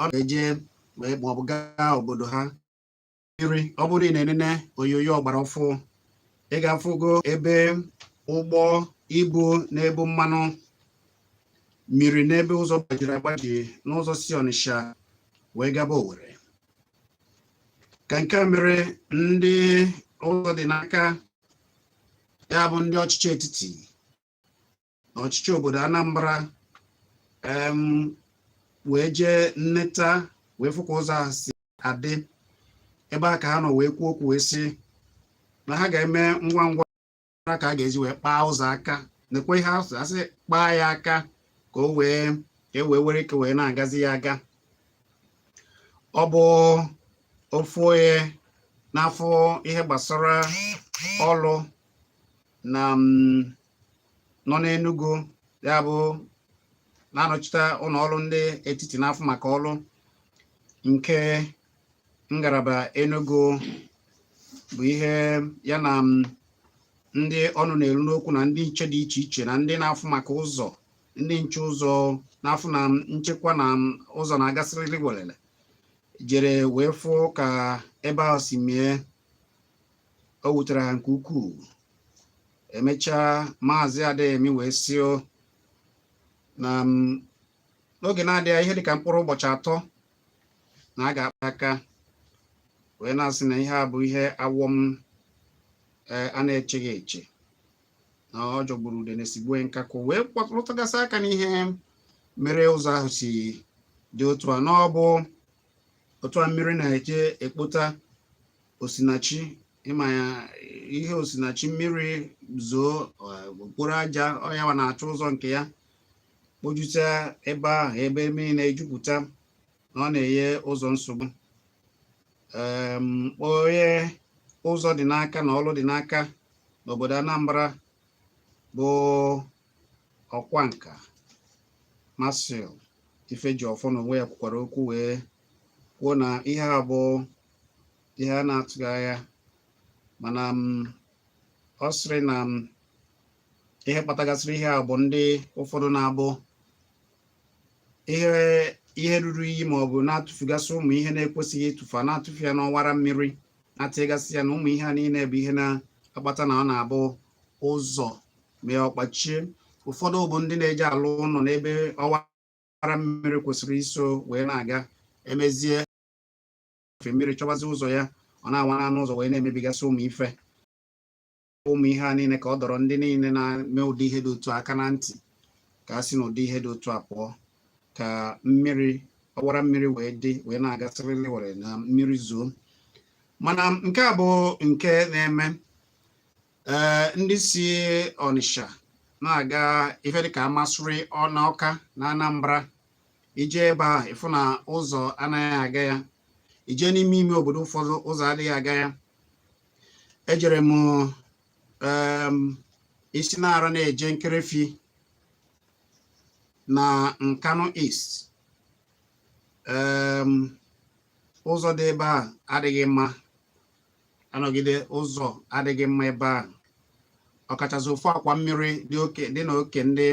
ọ ga-eje wee ma ọ bụ gaa obodo ha mmiri. Ọ bụrụ ị na-enene onyonyo ọgbara ọfụ, ị ga-afụgo ebe ụgbọ ibu na-ebu mmanụ mmiri n'ebe ụzọ gbajiri agbaji n'ụzọ si Ọnịsha wee gaba Owerri. Ka nke mere ndị ụzọ dị n'aka ya bụ ndị ọchịchị etiti na ọchịchị obodo Anambra wee jee nneta wee fụ ka ụzọ ahụ si adị. Ebe a ka ha nọ wee kwuo okwu wee sị na ha ga-eme ngwa ngwa ka a ga-eji wee kpaa ụzọ aka. Nekwe ihe asị kpaa ya aka ka o wee were ike wee na-agazi ya aga. Ọ bụ ofu onye n'afọ ihe gbasara ọlụ na nọ n'Enugu, ya bụ na-anọchite ụlọ ọrụ ndị etiti n'afọ maka ọlụ nke ngalaba Enugu, bụ ihe ya na ndị ọnụ na-eru n'okwu na ndị nche dị iche iche na ndị na-afụ maka ụzọ, ndị nche ụzọ na-afụ na nchekwa na ụzọ na-agasịrịrị welele jere wee fụ ka ebe ahụ si mee. O wutere ha nke ukwuu. Emechaa maazị Adeyemi wee sị na n'oge na-adịghị ihe dịka mkpụrụ ụbọchị 3 na a ga-akpa aka wee na-asị na ihe a bụ ihe awọm a na-echeghị eche, na ọ jọgburu ude na-esigbue nkakụ, wee lụtagasị aka n'ihe mere ụzọ ahụ si dị otu a. N'ọbụ otu a mmiri na-eje ekpota Osinachi, ịma ya ihe Osinachi mmiri zoo okporo aja ọya na-achọ ụzọ nke ya kpojute ebe ahụ, ebe mmiri na-ejupụta na ọ na-enye ụzọ nsogbu. Onye ụzọ dị n'aka na ọlụ dị n'aka n'obodo Anambra bụ ọkwa nka Masil Ifejiọfọ na onwe ya kwukwara okwu wee kwuo na ihe a bụ ihe a na-atụghị anya, mana ọ sịrị na ihe kpatagasịrị ihe a bụ ndị ụfọdụ na-abụ ihe ruru iyi ma ọ bụ na-atụfugasị ụmụ ihe na-ekwesịghị ịtụfu, na-atụfu ya n'ọwara mmiri, na-atịgasị ya na ụmụ ihe a niile bụ ihe na-akpata na ọ na-abụ ụzọ mee ọkpachie. Ụfọdụ bụ ndị na-eje alụ ụlọ n'ebe ọwara mmiri kwesịrị iso wee na-aga, emezie ofe mmiri chọbazi ụzọ ya, ọ na-awana n'ụzọ wee na-emebigasị ụmụ ihe a niile ka ọ dọrọ ndị niile na-eme ụdị ihe dị otu aka na ntị ka a sị na ụdị ihe dị otu a pụọ, ka mmiri ọwara mmiri wee dị wee na-agasịrịrị were na mmiri zoo. Mana nke a bụ nke na-eme ndị si Ọnịsha na-aga ife dịka Amasịrị Ọka na Anambra, ije ebe ahụ ịfụ na ụzọ anaghị aga ya. Ije n'ime ime obodo ụfọdụ ụzọ adịghị aga ya. Ejere m isi na-ara na-eje Nkerefi na Nkanu East. Ụzọ dị ebe a adịghị mma, anọgide ụzọ adịghị mma ebe a, ọkachasị ofu akwa mmiri dị na oke ndị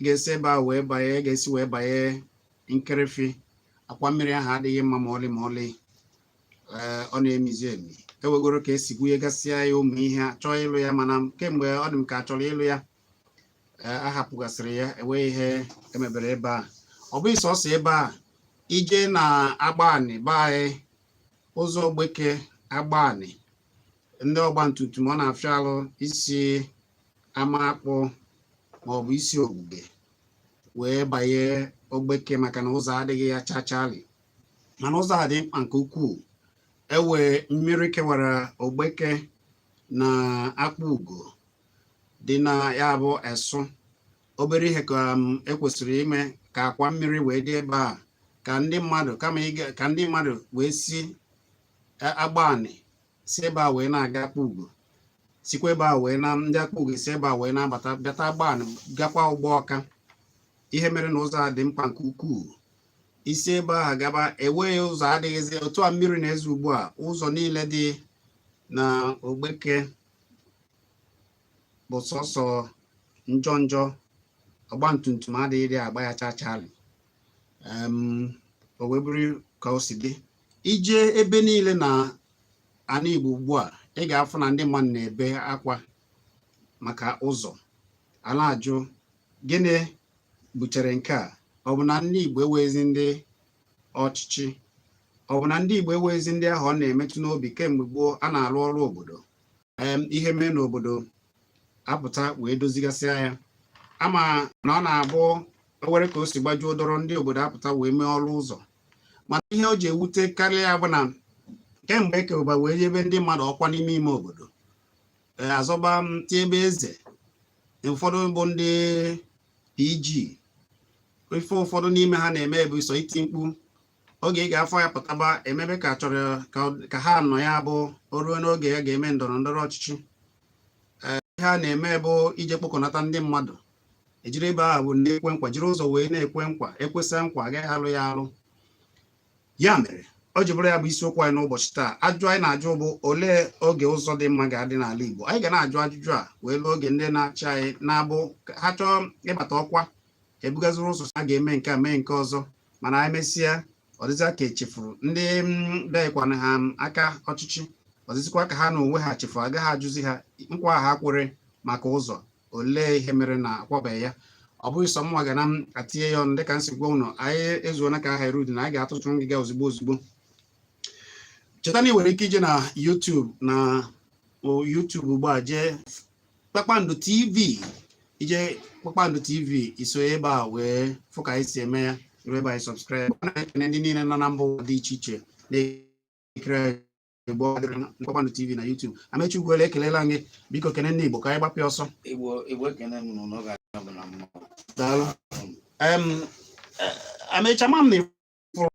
ga-esi ebe a wee banye, ga-esi wee banye Nkerefi. Akwa mmiri ahụ adịghị mma ma ọlị ma ọlị. Ọ na-emizi emi. Ewegoro ka esi gwunyegasịa ya ụmụ ihe a chọọ ịlụ ya, mana kemgbe ọ dị m ka achọrọ ịlụ ya, ahapụgasịrị ya, enweghị ihe emebere ebe a. Ọ bụghị sọsọ ebe a, ije na Agbanị be anyị, ụzọ Ogbeke Agbanị, ndị ọgbantumtum ọ na-afịa alụ isi Amakpụ maọbụ isi Ogbuge wee banye Ogbeke, maka na ụzọ adịghị ya chachalị. Mana ụzọ a dị mkpa nke ukwuu. Ewe mmiri kewara Ogbeke na Akpa Ugo dị na ya bụ Esu. Obere ihe ka ekwesịrị ime ka akwa mmiri wee dị ebe a, ka ndị mmadụ ka ndị mmadụ wee si Agbanị si ebe a wee na-aga Akpa Ugo, sikwa ebe a wee na ndị Akpa Ugo si ebe a wee na-abata bịata Agbanị gakwa Ụgbọ Ọka. Ihe mere na ụzọ a dị mkpa nke ukwuu. Isi ebe ahụ gaba enweghị ụzọ, adịghịzi otu a mmiri na-ezo ugbu a. Ụzọ niile dị na Ogbeke bụ sọsọ njọ njọ, ọgbantumtum adịghị agba ya chachalị. o wee bụrụ ka o si dị. Ije ebe niile na ana Igbo ugbu a, ị ga-afụ na ndị mmadụ na-ebe akwa maka ụzọ. A na-ajụ gịnị butere nke a? Ọ bụ na ndị Igbo enweghịzi ndị ọchịchị? Ọ bụ na ndị Igbo enweghịzi ndị ahụ ọ na-emetụ n'obi kemgbe gboo a na-arụ ọrụ obodo? Ihe mee n'obodo apụta wee dozigasịa ya. Ama na ọ na-abụ ewere ka o si gbajuo dọrọ ndị obodo apụta wee mee ọrụ ụzọ. Mana ihe o ji ewute karịa bụ na kemgbe ekeweba wee nyebe ndị mmadụ ọkwa n'ime ime obodo, azọba tie ebe eze, ụfọdụ bụ ndị PG, ife ụfọdụ n'ime ha na-eme bụ iso iti mkpu. Oge ị ga-afọ ya pụtaba emebe ka chọrọ ka ha nọ ya bụ o ruo n'oge ya ga-eme ndọrọ ndọrọ ọchịchị. Ihe a na-eme bụ ije kpọkọnata ndị mmadụ, ejiri ebe ahụ bụ na-ekwe nkwa, jiri ụzọ wee na-ekwe nkwa, ekwesịa nkwa agaghị alụ ya alụ. Ya mere o ji bụrụ ya bụ isiokwu anyị n'ụbọchị taa. Ajụjụ anyị na-ajụ bụ olee oge ụzọ dị mma ga-adị n'ala Igbo? Anyị ga na-ajụ ajụjụ a wee lụọ oge ndị na-achị anyị na-abụ ha chọọ ịbata ọkwa, ebugaziri ụzọ ha ga-eme nke a mee nke ọzọ, mana anyị mesịa ọ dịzịa ka echefuru ndị bịakwana ha aka ọchịchị, ọdịzịkwa ka ha na onwe ha chefuru, agaghị ajụzi ha nkwa ha kwere maka ụzọ, olee ihe mere na akwabeghị ya. Ọ bụghị sọ mwa ga na m atinye ya ọnụ dịka m si gwa ụnụ, anyị ezuona ka aha erudi na anyị ga-atụtụ ngịga ozugbo ozugbo. Cheta na ị nwere ike ije na YouTube ugbu a, jee Kpakpando TV, ije Kpakpando TV iso ebe a wee fụ ka anyị si eme ya, ebe anyị sọbskraịb. Na-ekene ndị niile nọ na mba ụwa dị iche iche na-ekiri Igbo Kpakpando TV na YouTube. Amechi Ugwuele ekelela gị, biko kene ndị Igbo ka anyị gbapịa ọsọ. Daalụ. Amecha ma m na-efuru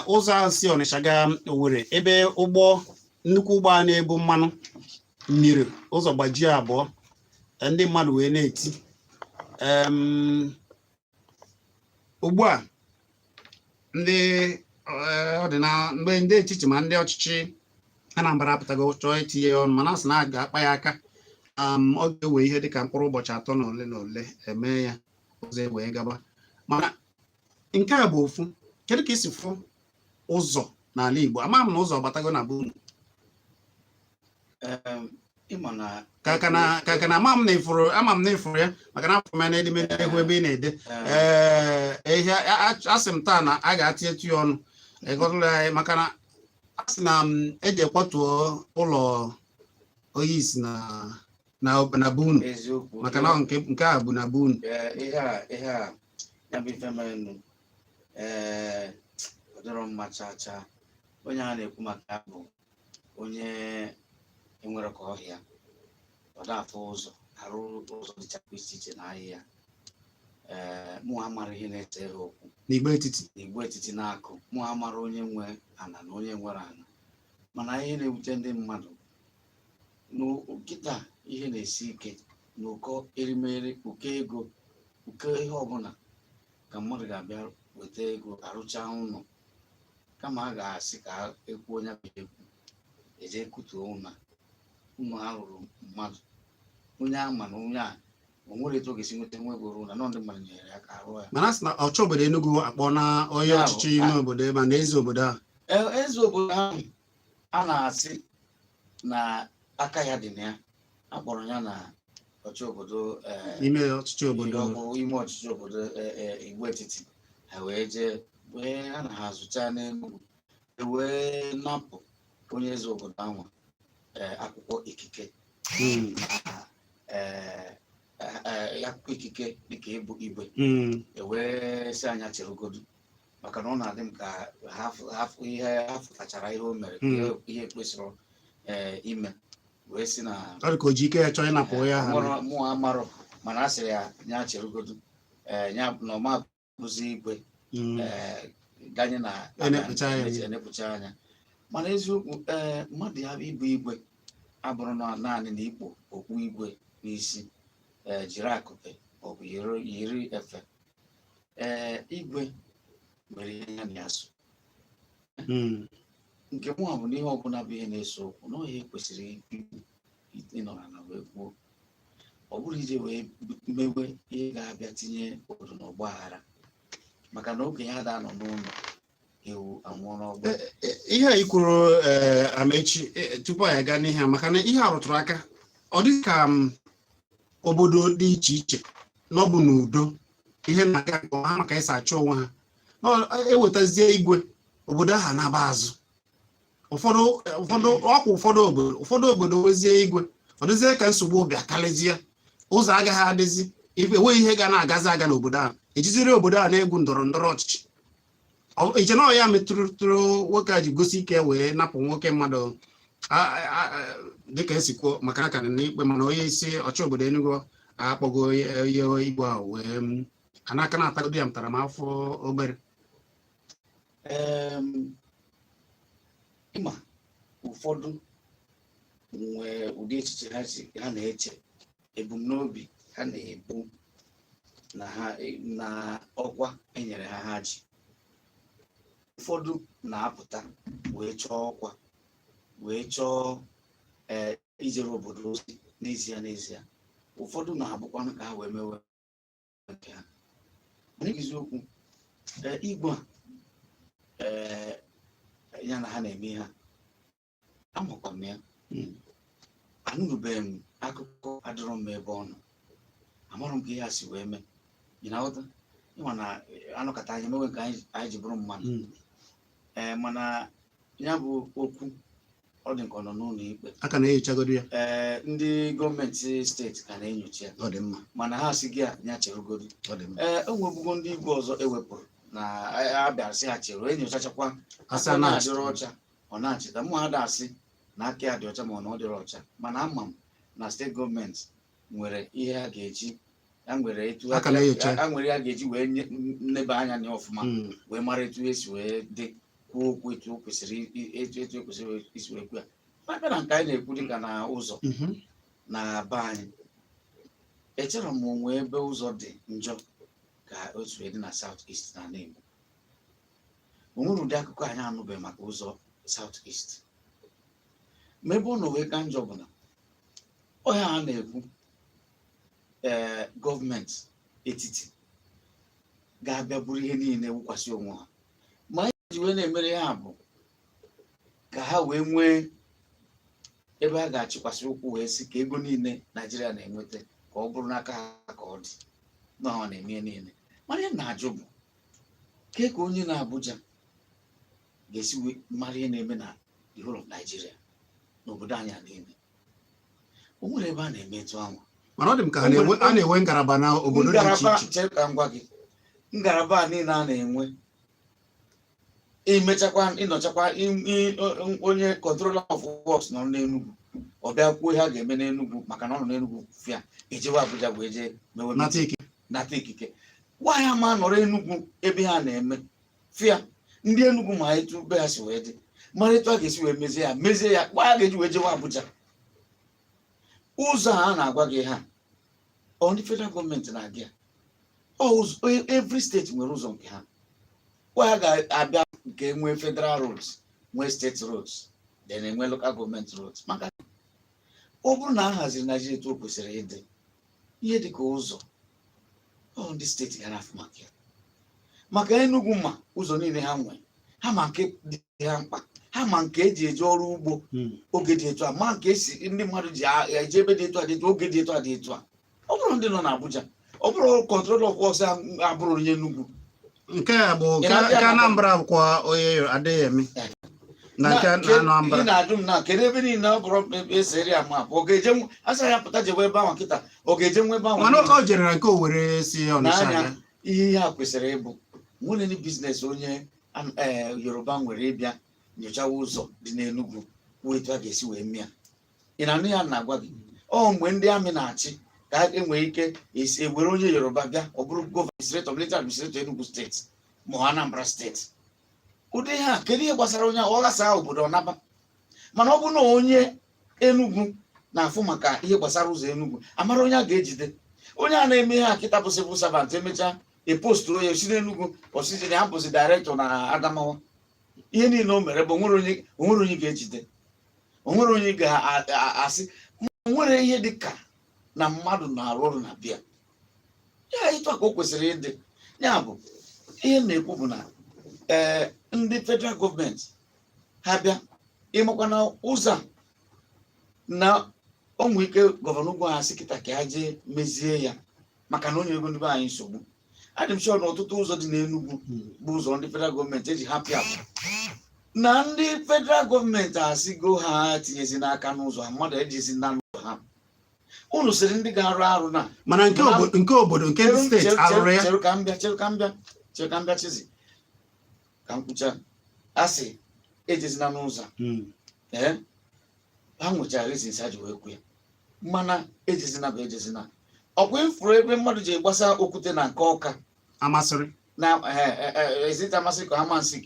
ụzọ ahụ si Ọnịcha gaa Owerri, ebe nnukwu ụgbọ a na-ebu mmanụ mmiri ụzọ gbajie abụọ, ndị mmadụ wee na-eti. Ugbu a ndị mgbe ndị etiti ma ndị ọchịchị Anambra apụtago chọọ itinye ya ọnụ, mana a sị na a ga-akpa ya aka. Ọ ga-ewe ihe dịka mkpụrụ ụbọchị 3 na ole na ole eme ya, ụzọ wee gaba. Mana nke a bụ ofu. Kedu ka isi fụ ụzọ n'ala Igbo? Ama m na ụzọ gbatago na be unu. Ka ama m na ifuru ya, maka na afọ m na-edemede ihu ebe ị na-ede. Ihe asị m taa na a ga-atinyetu ya ọnụ ịgọtụrụ anyị, maka na asị na eji ekwatuo ụlọ onye isi na be unu, maka na nke a bụ na be unu. Ihe a ya bụ ife merenụ ọdọrọ mma chacha. Onye a na-ekwu maka ya bụ onye enwere ka ọhịa, ọ dafụ ụzọ, arụ ụzọ dịcha iche iche na ahịa. Mụ amara ihe na-ete ha okwu n'Igbo etiti na-akụ. Mụ amara onye nwe ana na onye nwere ana, mana ihe na-ewute ndị mmadụ n'okịta ihe na-esi ike n'ụkọ erimeri, ụkọ ego, ụkọ ihe ọbụla, ka mmadụ ga-abịa weta ego arụcha ụlọ, kama a ga-asị ka ekwu onye bụ ekwu eje kutuo ụlọ ha rụrụ mmadụ. Onye ama na onye a o nwere etu ọ ga-esi nweta nwa ego ụlọ, na ndị mmadụ nyere ya ka arụ ya. Mana sị na ọchọ obodo Enugu akpọ na onye ọchịchị ime obodo ebe a na eze obodo ahụ. Eze obodo ahụ a na-asị na aka ya dị na ya, akpọrọ ya na ọchị obodo ime ọchịchị obodo Igbo etiti. Ha wee jee wee ha na ha zụcha n'Enugu, wee napụ onye eze obodo ahụ akwụkwọ ikike, akwụkwọ ikike dịka ịbụ igwe. Wee sị anya cheregodu, maka na ọ na-adị m ka ihe ha fụtachara ihe o mere, ihe kwesịrị ime. Wee sị na ọ dị ka o ji ike ya chọọ ịnapụ ya mụ amarọ, mana a sịrị ya nya cheregodu, ya na ọma bụzi igwe ganye na enepụcha anya. Mana eziokwu, mmadụ ya ịbụ igwe abụrụ na naanị na ikpo okpu igwe n'isi, jiri akụpe ọ bụ yiri efe. Igwe nwere ihe ya na-asụ. Nke mụ bụ na ihe ọbụla bụ ihe na-eso okwu na ihe kwesịrị ịnọrọ na wee kwuo, ọ bụrụ ije wee mewe ihe ga-abịa tinye obodo n'ọgba aghara, maka na oge ya da nọ n'ụlọ ewu anwụọ n'ọgba. Ihe a i kwuru Amechi tupu anyị aga n'ihe a maka na ihe a rụtụrụ aka ọ dị ka obodo dị iche iche n'ọbụ n'udo ihe na-aga nke ọma maka ịsa achọ onwe ha ewetazie igwe obodo ahụ na-aba azụ ụfọdụ obodo nwezie igwe ọ dịzie ka nsogbu obi akarịzie ụzọ agaghị adịzi enweghị ihe ga na-agazi aga n'obodo ahụ ejiziri obodo ahụ na-egwu ndọrọ ndọrọ ọchịchị iche na ya metụrụ nwoke a ji gosi ike wee napụ nwoke mmadụ dịka esi kwuo maka aka na ikpe mana onye isi ọchị obodo Enugu akpọgo ihe igwe ahụ wee anaka na-atagodi ya ntaramahụhụ obere. Ịma ụfọdụ nwee ụdị echiche ha na-eche ebumnobi ha na-ebu na ọkwa enyere ha ji. Ụfọdụ na-apụta wee chọọ ọkwa wee chọọ ijere obodo ozi n'ezie. Ụfọdụ na-abụkwanụ ka ha wee mewe nke ha. N'eziokwu igwe ya na ha na-eme ha amakwa m ya anụbeghị m akụkọ adịrọ m ebe ọ nọ amarụ m ka ihe a si wee mee ịma na anọkọta anyị mewe nke anyị ji bụrụ mmadụ mana ya bụ okwu ọ dị nke ọ nọ n'ụlọ ikpe aka na-enyochagoro ya ndị gọọmenti steeti ka na-enyocha ya ọ dị mma mana ha si gị a ya cherugodo enwebugo ndị Igbo ọzọ ewepụrụ na abịara sị ha chere enyochachakwa asa na-adịrọ ọcha ọ na-achịta mụ ha dasị na aka ya dị ọcha ma ọ na ọ dịrọ ọcha mana ama m na steeti gọọmenti nwere ihe ha ga-eji ha nwere ya ga-eji wee nneba anya na ọfụma wee mara etu esi wee dị kwuo okwu etu ekwesịrị isi wee kwu ya maka na nke anyị na-ekwu dịka na ụzọ na be anyị echere m onwe ebe ụzọ dị njọ ka otu dị na South East na Igbo o nwere ụdị akụkọ anyị anụbeghị maka ụzọ South East ma ebe ọ nọ wee ka njọ bụ na ọhịa a na-ekwu gọọmenti etiti ga-abịa bụrụ ihe niile wụkwasị onwe ha ma anyị ji wee na-emere ha bụ ka ha wee nwee ebe a ga-achịkwasị ụkwụ wee sị ka ego niile Naijiria na-enweta ka ọ bụrụ n'aka ha ka ọ dị na ọ na-eme niile mana ihe na-ajụ bụ ka onye na Abuja ga-esi mara ihe na-eme na the whole of Nigeria n'obodo anyị niile o nwere ebe a na-eme etu ahụ mana ọ dị m ka a na-enwe ngalaba na obodo dị iche iche ka m gwa gị ngalaba a niile a na-enwe imechakwa ịnọchakwa onye controller of works nọ n'Enugu ọ bịa kwuo ihe a ga-eme n'Enugu maka na ọ nọ n'Enugu fịa ejewe Abuja wee jee mewe nata ikike nwaanyị ama nọrọ Enugu ebe ha na-eme fịa ndị Enugu ma etu be ha si wee dị mara etu a ga-esi wee mezie ya gwa ya ga-eji wee jewe Abuja ụzọ a na-agwa gị ha ọ ndị federal gọọmenti na-aga ya every steeti nwere ụzọ nke ha gwa ya ga-abịa nke nwee federal roads nwee steeti roads then enwe local gọọmenti roads maka ọ bụrụ na a haziri Naijiria etu o kwesịrị ịdị ihe dịka ụzọ ndị steeti ga na-afụ maka Enugu ma ụzọ niile ha nwee ha ma nke dị ha mkpa ha ma nke eji eje ọrụ ugbo oge dị etu a ma nke esi ndị mmadụ ji eje ebe dị etu a dị etu oge dị etu a dị etu a ọ bụrụ ndị nọ n'Abuja ọ bụrụ control of works abụrụ onye Enugu nke a bụ nke Anambra bụkwa onye Adeyemi na nke Anambra ị na-ajụ m na kedu ebe niile ọ bụrụ eseri ya ma ọ ga-eje asa ya pụta jewe ebe ahụ kịta ọ ga-eje nwe ebe ahụ mana ọ jere na nke Owerri si Ọnịsha ihe a kwesịrị ịbụ nwere ndị biznes onye Yoruba nwere ịbịa nyochawa ụzọ dị n'Enugu kwuo etu a ga-esi wee mịa ị na-anụ ya na-agwa gị ọ mgbe ndị amị na-achị ka ha enwee ike ewere onye Yoruba bịa ọ bụrụ gọvanọ military administrator Enugu steeti ma Anambra steeti ụdị ha kedu ihe gbasara onye ọ ghasa obodo ọnaba mana ọ bụ na onye Enugu na-afụ maka ihe gbasara ụzọ Enugu amara onye a ga-ejide onye a na-eme ha kịta bụ civil servant emechaa epostu onye si n'Enugu osisi na ya bụzi director na Adamawa ihe niile o mere bụ onwere onye ga-ejide onwere onye ga-asị nwere ihe dị ka na mmadụ na-arụ ọrụ na bịa ya ịtụ ka o kwesịrị ịdị ya bụ ihe na-ekwu bụ na ndị federal gọọmenti ha bịa ịmakwa na ụzọ na onwe ike gọvanọ ugwu ha sị kịta ka ha jee mezie ya maka na onye ego ndị be anyị nsogbu. Adị m sure na ọtụtụ ụzọ dị n'Enugu bụ ụzọ ndị federal gọọmenti eji hapụ ya na ndị federal gọọmenti asịgo ha tinyezi n'aka n'ụzọ ha, mmadụ ejizi na n'ụzọ ha. Unu sịrị ndị ga-arụ arụ na mana nke obodo nke ndị steeti arụrụ ya. Chere ka m bịa Chizzy ka m kwucha. Asị ejezina n'ụzọ ha nwechara reasons ha ji wee kwu ya, mana ejezina bụ ejezina. Ọkwa ifuru ebe mmadụ ji gbasa okwute na nke Ọka amasịrị na ezite amasị ka amasị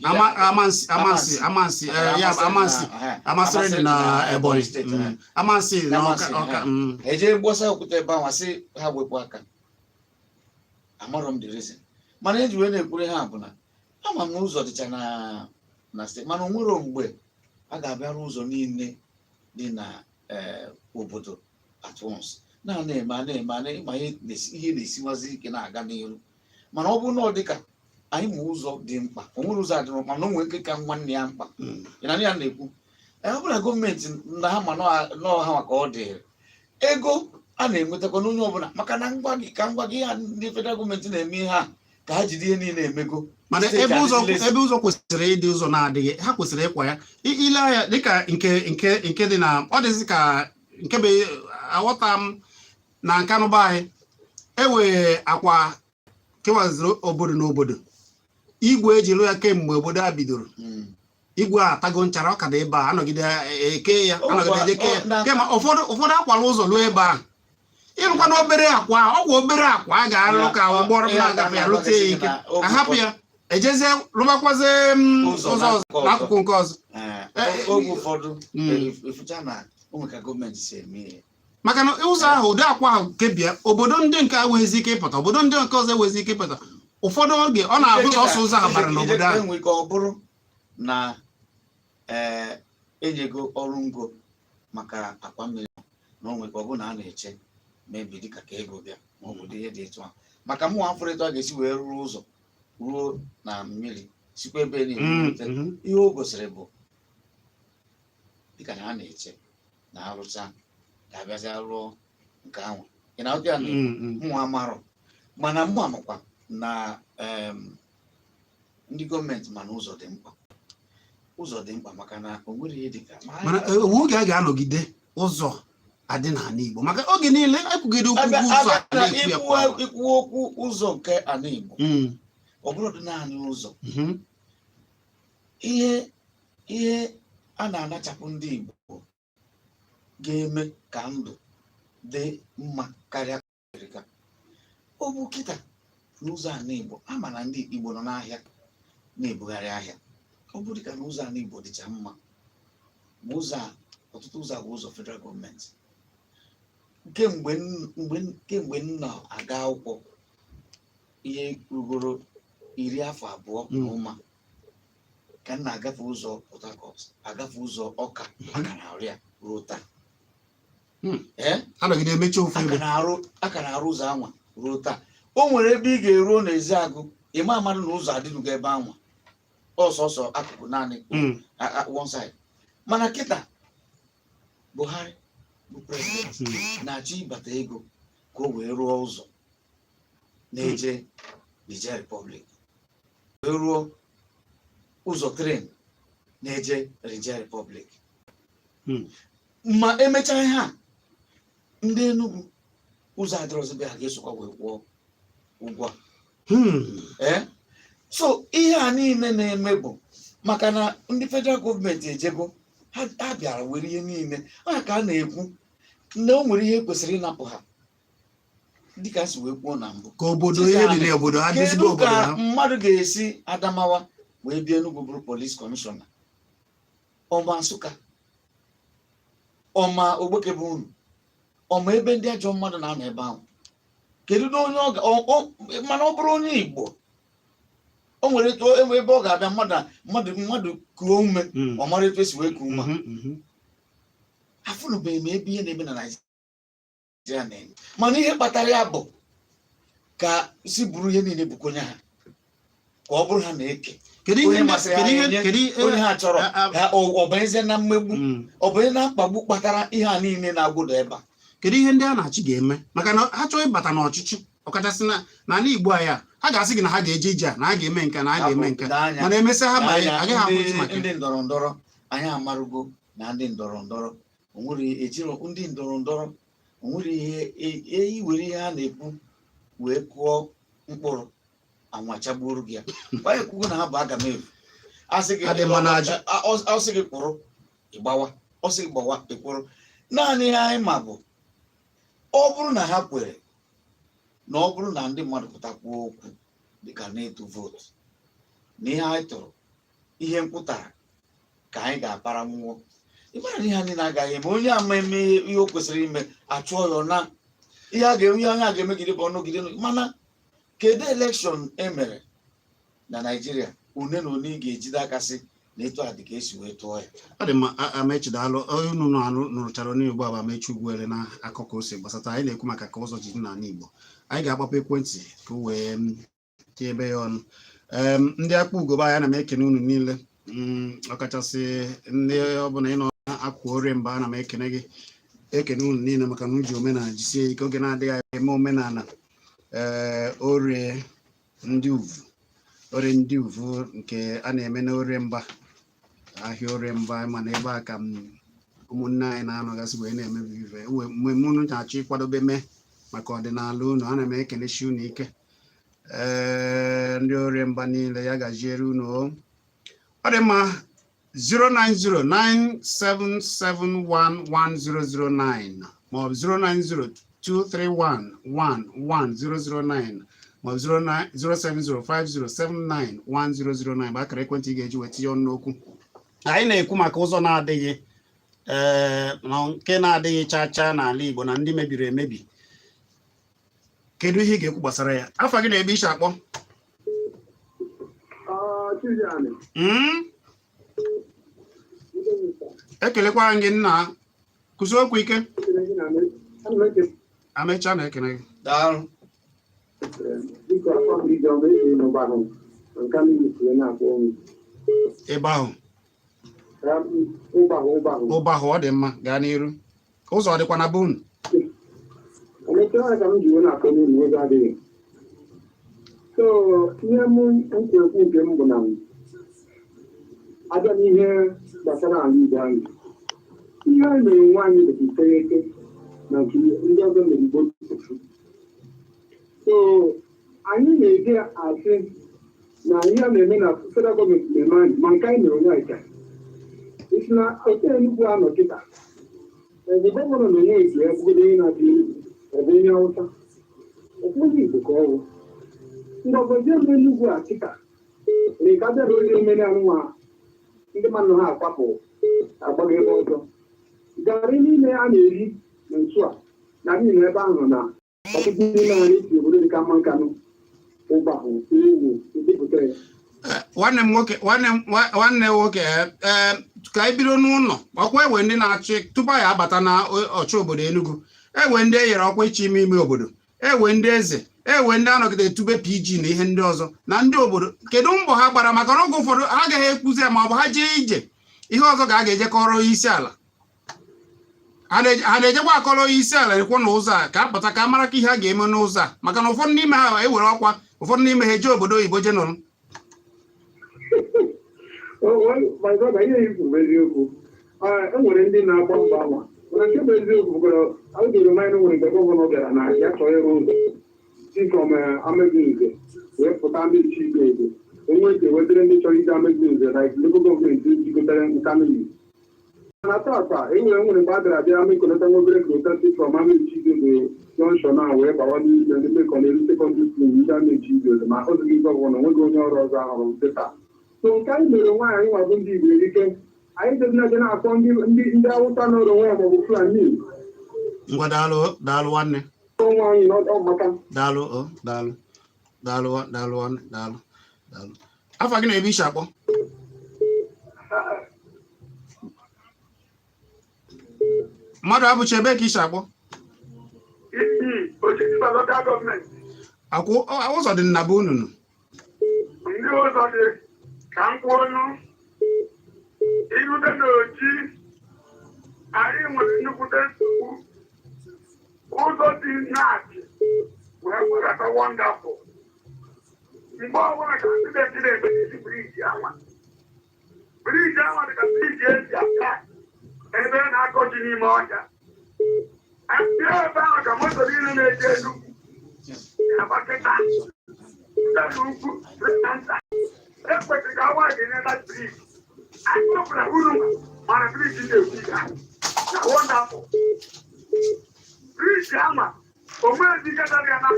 amasịrị dị na Ebonyi steeti, amasị na Ọka eje gbasa okwute ebe ahụ asị ha wepụ aka. Amarọ m the reason, mana eji wee na-ekwure ha bụ na ama m na ụzọ dịcha na steeti, mana o nwere mgbe a ga-abịarụ ụzọ niile dị na obodo at once na-eme ma ihe na-esiwazi ike na-aga n'ihu. Mana ọ bụrụ na ọ dịka anyị ma ụzọ dị mkpa, o nwere ụzọ adịrọ mkpa na o nwere nke ka nwanne ya mkpa, ya na-ekwu ọ bụla gọọmenti na ha ma n'ọha maka ọ dịrị ego a na-enwetakwa n'onye ọbụla, maka na ngwa gị ha ndị federal gọọmenti na-eme ihe ha ka ha jide ihe niile emego. mana ebe ụzọ kwesịrị ịdị ụzọ na-adịghị, ha kwesịrị ịkwa ya ile anya dịka nke dị na ọ dịzị ka nke be aghọta m na nkanụba anyị enwere akwa kewaziri obodo na obodo. Igwe eji lụ ya kemgbe obodo a bidoro, igwe a atago nchara, ọ ka dị ebe a anọgide eke ya anọgide eke ya kema ụfọdụ akwala ụzọ lụọ ebe a ịrụkwa na obere akwa, ọgwụ obere akwa a ga-arụ ka ụgbọrọ na-agafe ya rute ya ike, ahapụ ya ejezie rụbakwazi ụzọ ọzọ n'akụkụ nke ọzọ. Oge ụfọdụ efucha na ụmụ ka gọọmenti si eme ihe, maka na ụzọ ahụ ụdị akwa ahụ kebie obodo ndị nke enweghịzi ike ịpụta, obodo ndị nke ọzọ enweghịzi ike ịpụta. Ụfọdụ oge ọ na-abụ ọsọ ụzọ ahụ bara n'obodo ahụ. Enwe ka ọ bụrụ na enyego ọrụ ngo maka akwa mmiri na onwe ka ọ bụ na a na-eche mebi dịka ka ego bịa ma ọ bụ ihe dị etu a, maka mụ afọ etu a ga-esi wee rụrụ ụzọ ruo na mmiri sikwa ebe niile. Ihe o gosiri bụ dịka na ha na-eche na arụcha ga-abịazi rụọ nke ahụ. Ị na-ahụta ya mụ amarọ, mana mụ amakwa na ndị gọọmenti mana ụzọ dị mkpa. Ụzọ dị mkpa maka na o nwere ihe dịka mana oge a ga-anọgide ụzọ adị n'ala Igbo, maka oge niile ekwugide okwu ụzọ ikwu okwu ụzọ nke ala Igbo ọ bụrụ dị naanị ụzọ. Ihe a na-anachapụ ndị Igbo ga-eme ka ndụ dị mma karịa Afrịka. Ọ bụ kịta n'ụzọ ala Igbo ama na ndị Igbo nọ n'ahịa na-ebugharị ahịa. Ọ bụ dịka na ụzọ ala Igbo dịcha mma, ma ọtụtụ ụzọ bụ ụzọ federal gọọmenti. Kemgbe m na-aga akwụkwọ ihe rugoro 10 afọ na ụma ka m na-agafe ụzọ Port Harcourt, agafe ụzọ Ọka aka na-arụ ya ruo taa. Aka na-arụ ụzọ anwa ruo taa. O nwere ebe ị ga-eruo n'ezi agụ ịma amadụ na ụzọ adịnugo ebe anwa, ọsọsọ akụkụ naanị one side. Mana kịta Buhari bụ prezidenti na-achọ ịbata ego ka o wee rụọ ụzọ na-eje Niger Republic, wee rụọ ụzọ tren na-eje Niger Republic. Ma emechaa ihe a, ndị Enugu ụzọ adịrọzi ha ga-esokwa wee kwụọ ụgwọ. So ihe a niile na-eme bụ maka na ndị federal gọọmenti ejego ha bịara were ihe niile a ka a na-ekwu na o nwere ihe kwesịrị ịnapụ ha dịka si wee kwuo na mbụ ka obodo ihe dị n'obodo ha dịzigbo obodo ha. Ka mmadụ ga-esi Adamawa wee bịa Enugu bụrụ polis kọmishọna, ọma Nsụka, ọma Ogbeke bụ unu, ọma ebe ndị ajọ mmadụ na-anọ ebe ahụ. Kedu na onye mana ọ bụrụ onye Igbo o nwere ebe ọ ga-abịa mmadụ kuo ume ọ mara etu esi wee kuo ume. Afụnụbeghị m ebe ihe na-eme na Naịjirịa na-eme, mana ihe kpatara ya bụ ka si bụrụ ihe niile bụkwa onye ha ka ọ bụrụ ha na-eke. onye masịrị ha enye, onye ha chọrọ ọ bụrụzie na mmegbu ọ bụrụ na mkpagbu kpatara ihe a niile na-agwụda ebe a. Kedu ihe ndị a na-achị ga-eme maka na ha chọọ ịbata n'ọchịchị ọkachasị n'ala Igbo anyị ha ga-asị gị na ha ga-eje ije a na ha ga-eme nke na ha ga-eme nke mana emesịa ha banye agaghị akwụsị maka ndị ndọrọ ndọrọ anyị amarugo na ndị ndọrọ ndọrọ onwere ejiro ndị ndọrọ ndọrọ onwere ihe iwere ihe a na-ekwu wee kụọ mkpụrụ anwachagburu gị ya onye kwugo na ha bụ aga m efu asị gị kpụrụ ịgbawa ọsị gị gbawa ịkpụrụ. Naanị ihe anyị ma bụ ọ bụrụ na ha kwere na ọ bụrụ na ndị mmadụ pụtakwuo okwu dịka na-etu vootu na ihe anyị tụrụ ihe mkpụtara ka anyị ga-apara nwụọ ịmara na ihe anyị na-agaghị eme onye ama eme ihe o kwesịrị ime achụọ ya na ihe a ga-eme ihe onye a ga-emegide bụ ọnụgide mana kedu elekshọn emere na Naịjirịa one na one ga-ejide aka sị na etu a dị ka esi wee tụọ ya. Ọ dị mma amechidalụ unu nụrụchara onye Igbo bụ Amechi Ugwuele na akụkọ ose gbasata anyị na-ekwu maka ka ụzọ jiri n'ala Igbo anyị ga-agbapụ ekwentị ka wee tie ebe ya ọnụ. Ndị akpa ugobe anyị ana m ekene unu niile ọkachasị ndị ọbụla ị nọ akwa ore mba ana m ekene gị ekene unu niile maka na uji omenala jisie ike oge na-adịghị anya eme omenala ore ndị uvu nke a na-eme n'ore mba ahịa ore mba mana ebe a ka ụmụnne anyị na-anọgasị wee na-emebi ife mmemme unu na-achọ ịkwadobe mee maka ọdịnala unu ana m ekenechi unu ike ndị ore mba niile ya gajiere unu ọ dị mma 09097711009 maọbụ 09023111009 maọbụ 07050791009 bụ akara ekwentị ị ga-eji wee tinye ọnụ n'okwu. Anyị na-ekwu maka ụzọ na-adịghị na nke na-adịghị chacha n'ala Igbo na ndị mebiri emebi. Kedu ihe ị ga-ekwu gbasara ya? Afọ gị na-ebe iche akpọ ekelekwa gị nna kụzi okwu ike amecha na-ekene gị daalụ. ebe ahụ ụbahụ ọ dị mma gaa n'iru ụzọ ọ dịkwa na be unu so ihe m nkekwu nke m bụ na abịa n'ihe gbasara ala Igbo anyị ihe anyị mere nwaanyị dịka ike na nke ndị ọzọ mere Igbo so anyị na-eje asị na ihe a na-eme na federal gọọmenti na-eme anyị ma nke anyị mere onye anyị ka isi na otu Enugu anọ kịta ebe gọvanọ na-enwe etu ya bụgodo onye na-adị ebe onye Awụsa ụfọdụ Igbo ka ọrụ ndị ọgọzi ebe Enugu a kịta na ka bịara onye omere nwa ndị mmadụ ha akwapụ agbaghị ebe ọzọ garị niile a na-eri na nso a na niile ebe ahụ na ọtụtụ ndị na-arị isi obodo dịka mma nkanụ ụgbahụ ewu edepụta ya. Nwanne nwoke ka anyị bido n'ụlọ ọkwa ewe ndị na-achị tupu anyị abata na ọchị obodo Enugu ewe ndị e nyere ọkwa ịchị ime obodo ewe ndị eze ewe ndị anọgide tube PG na ihe ndị ọzọ na ndị obodo kedu mbọ ha gbara maka oge ụfọdụ ha agaghị ekwuzi ya ma ọ bụ ha jee ije ihe ọzọ ga a ga-eje kọrọ isi ala ha na-ejekwa akọrọ isi ala ekwo n'ụzọ a ka apụta ka mara ka ihe a ga-eme n'ụzọ a maka na ụfọdụ n'ime ha ewere ọkwa ụfọdụ n'ime ha eje obodo oyibo je nọrọ. Enwere ndị na-agba mba anwa mana nke bụ eziokwu bụkara agụgoro manyị nwere mgbe gọvanọ bịara na ya chọọ ịrụ ụzọ sikom Amegunze wee pụta ndị iche Igbo ego onwe ike wetere ndị chọrọ ije Amegunze na local gọọmenti jikọtara nkanụyi na tata enwere mgbe a bịara abịa mekọnata nwa obere protesti from Amechi Igbo jọnshọn a wee bawa n'ime ndị mekọ na elu sekọndịrị skuul ndị Amechi Igbo ma ozighị gọvanọ nweghị onye ọrụ ọzọ ahụrụ dịka so nke anyị mere nwaanyị anyị nwabụ ndị Igbo erike anyị dịnaje na-akpọ ndị Awụsa n'ụlọ nwa ya maọbụ Fulani. Ngwa daalụ nwanne nwa anyị n'ọmaka daalụ afọ gị na-ebe iche akpọ mmadụ abụcha ebe ka iche akpọ ụzọ dị na be unu ndị ụzọ dị ka m kwuo ọnụ irute n'oji anyị nwere nnukwute nsogbu ụzọ dị naachị wee werata wonderful mgbe ọbụla ka aksidenti na-eme isi briji anwa dị ka briji esi aka ebe na-akọ ji n'ime ọhịa ndị ebe ahụ ka moto niile na-eje Enugu Abakịta ndị ugwu nta ekwesịrị ka awa ga na briji anyị ọbụla uru mana briji na-ekwu ya na wonderful briji ama onwezi gadara ya na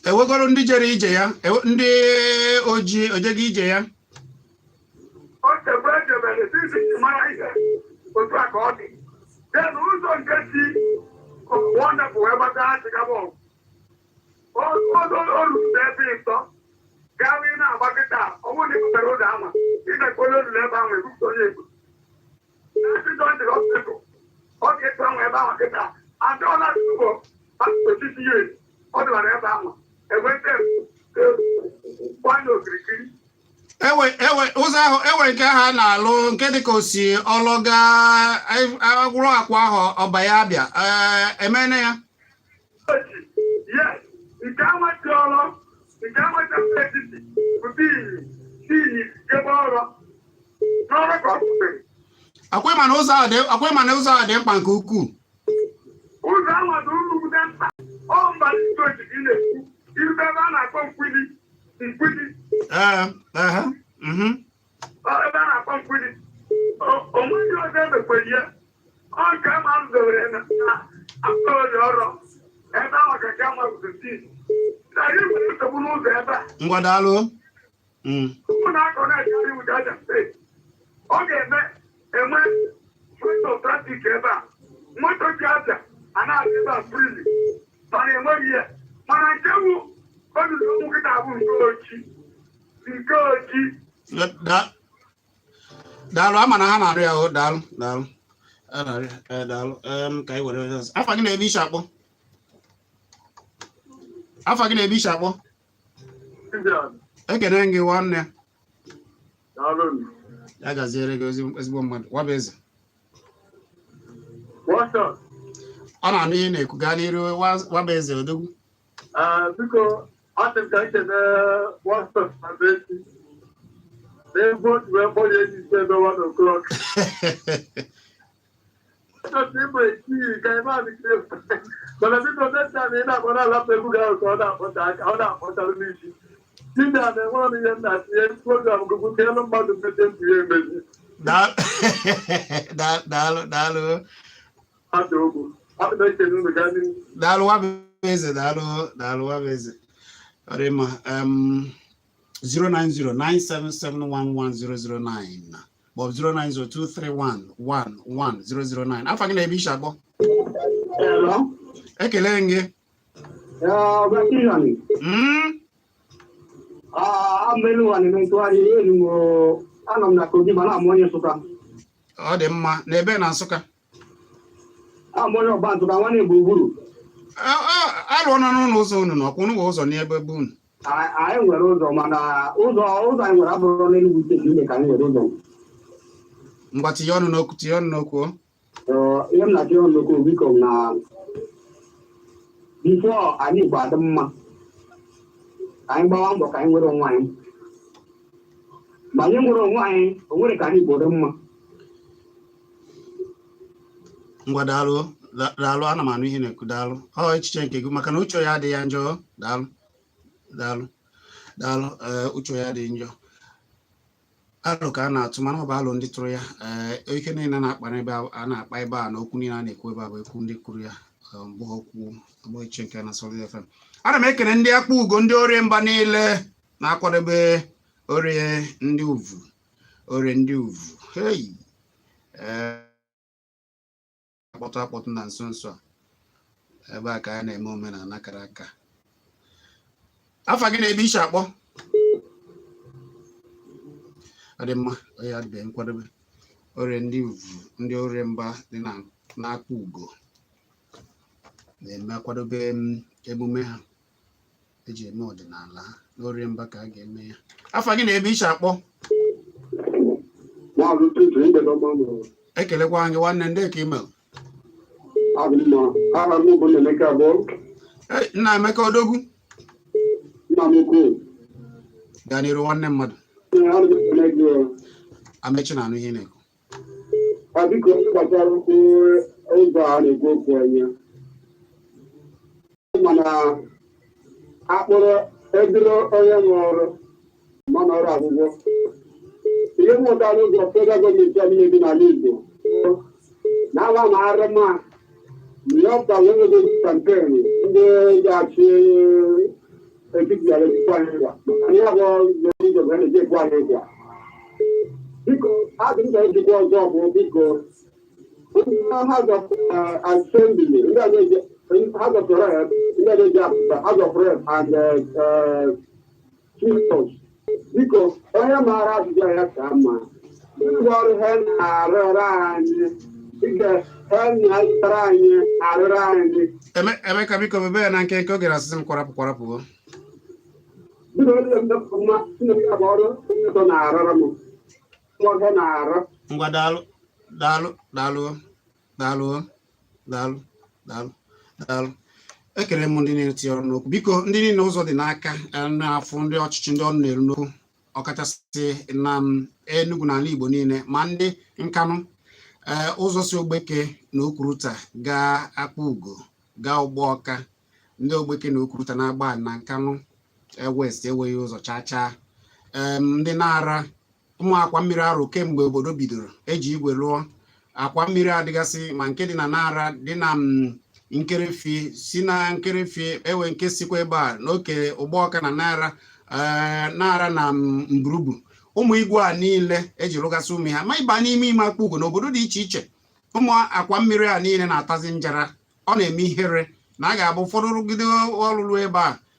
ewegoro ndị jere ije ya ndị ojego ije ya o chebe ejebere sisi mara ihe otu a ka ọ dị den ụzọ nke si wonderful wee gbata achịgaba olute ebe ịtọ gawa ị na-agba kịta ọnwụ na ịpụtara ụzọ ama ịdekpole olulu ebe ahụ ebupụta onye egbu na-achịjọ ndị hospital ọ ga-etu ahụ ebe ahụ kịta adịọla ugbo osisi ya ọ dịwara ebe ahụ enweta gbanye okirikiri ụzọ ahụ ewe nke ahụ a na-alụ nke dịka osi ọlọga agwụrụ akwa ahụ ọba ya abịa emene ya nke amachi ọrụ nke amacha etiti pụta iyi ebe ọrụ n'ọrụ ka ọ pụtara akwịma na ụzọ ahụ dị mkpa nke ukwuu ụzọ ahụ dị nnukwu mkpa ọ mba ndị ojiji na-ekwu irube ebe a na-akpọ mkwidi ebe a na-akpọ mkwidi onweghị ọzọ emekwere ya ọ nke ama m zowere na akpọoli ọrụ ebe ahụ ka nke ama bụzi na anyị nwere nsogbu n'ụzọ ebe a ngwadalụ ụmụ na-akọ na-ejigharị ụda aja steeti ọ ga-eme enwe moto trafik ebe a moto ji aja a na-adị ebe a frili mana enweghị ya mana nke wu olulu ụmụ nkịta bụ nke oji daalụ ama na ha na-arụ ya daalụ ka anyị were afa gị na-ebe ishi akpọ ekene gị nwanne ya gaziere gị ezigbo mmadụ waba eze ọ na-anụ ihe na-ekwu gaa n'iru waba eze odogwu biko asị m ka nkene wọstọs na besi n'ebe otu wee kpọrọ enyi ise ebe 1 o'clock ịbụ echighị ka ebe a dịkiri mana biko neta na ị na-akpọ na-alapụ egwu gị ahụ ka ọ na-akpọta aka ọ na-akpọtara n'isi dibịa na-enwe ọrụ ihe nna tinye program gụgụ ka elu mmadụ mete ntụ ya emezi daalụ okwu na-ekene unu gaa n'ihu daalụ wabeze daalụ wabeze ọ dị mma 09097711009 maọbụ 09023111009 afa gị na-ebe ishi akpọ ekele gị anọ m na Kogi ma na-amụ onye Nsụka ọ dị mma n'ebe na Nsụka amụ onye ọgba Nsụka nwanne gburugburu alụọ nọ n'ụlọ ụzọ unu na ọkwụ n'ụlọ ụzọ n'ebe be unu anyị nwere ụzọ mana ụzọ anyị nwere abụrụ n'Enugu steeti ime ka anyị nwere ụzọ ngwa tinye ọnụ n'okwu ihe m na-achị ọnụ n'okwu biko na bifo anyị Igbo adị mma anyị gbawa mbọ ka anyị nwere onwe anyị ma anyị nwere onwe anyị o nwere ka anyị Igbo dị mma ngwa daalụ ana m anụ ihe na-ekwu daalụ ọ echiche nke gị maka na uche ya adịghị ya njọ daalụ uche ya adịghị njọ alụ ka a na-atụ mana ọ bụ alụ ndị tụrụ ya ike niile na-akpa ebe a na okwu niile a na-ekwu ebe a bụ ekwu ndị kwuru ya mbụ okwu echiche nke na Solid FM. Ana m ekele ndị akpa ugo ndị orie mba niile na-akwadebe orie ndị uvu hei akpọtụ na nso a ebe a ka a na-eme omenala kara aka afa gị na-ebe ishi akpọ ọ dị mma onye adịbeghị nkwadebe orie ndị uvu ndị orie mba dị na-akpa ugo na-eme akwadobe emume ha eji eme ọdịnala ha n'orie mba ka a ga-eme ya afa gị na-ebe ishi akpọ maazị Tutu mgbede ọma mụrụ. Ekelekwa gị nwanne ndị ka email. Abụ m aha m bụ Emeka abụọ. Nna Emeka Odogwu. Nna m ukwu. Gaa n'iru nwanne mmadụ. Amechi na anụ ihe na-ekwu. Biko gbasara okwu ụzọ a na-ekwu okwu anya. Mana akpụrụ ediro onye nwe ọrụ mana ọrụ akwụkwọ. Ihe mmụta n'ụzọ federal gọọmenti a niile dị n'ala Igbo na-agba ma arụma nyọpụta nwere kampenu ndị ga-achị etiti ala ekwu anyị gwa. Anyị abụọ n'ụzọ ga na-eji ekwu anyị gwa. Biko, adị m ga-ejikwa ọzọ bụ biko House of Assembly, House of Rep, House of Rep and Chiefs. Biko, onye maara ajụjụ ya ka mma. Ndị ọrụ ha na-arụrụ anyị, ike ha na-azụtara anyị arụrụ anyị. Emeka biko mebe ya na nke oge asịsị m kwarapụ. Biko, ndị ndepụ mma, ndị bụ ọrụ ndị na-arụrụ m. Ngwa daalụ. Ekele m ndị niile tinyere n'okwu. Biko ndị niile ụzọ dị n'aka na-afụ ndị ọchịchị ndị ọnụ na-eru n'okwu ọkachasị na Enugu n'ala Igbo niile ma ndị Nkanụ ụzọ si Ogbeke na Okwuruta gaa Akpa Ugo gaa Ụgbọọka ndị Ogbeke na Okwuruta na-agba na Nkanụ West enweghị ụzọ chaa ndị na-ara ụmụ akwa mmiri arụ kemgbe obodo bidoro eji igwe lụọ akwa mmiri adịgasị ma nke dị na Nara dị na Nkerefi si na Nkerefi ewe nke sikwa ebe a n'oke Ụgbọọka na Nara na Mburubu ụmụ igwe a niile eji lụgasị ụmụ ha ma ịba n'ime Akpa Ugo n'obodo dị iche iche ụmụ akwa mmiri a niile na-atazi njara ọ na-eme ihere na a ga-abụ ụfọdụ rụgide ọlụlụ ebe a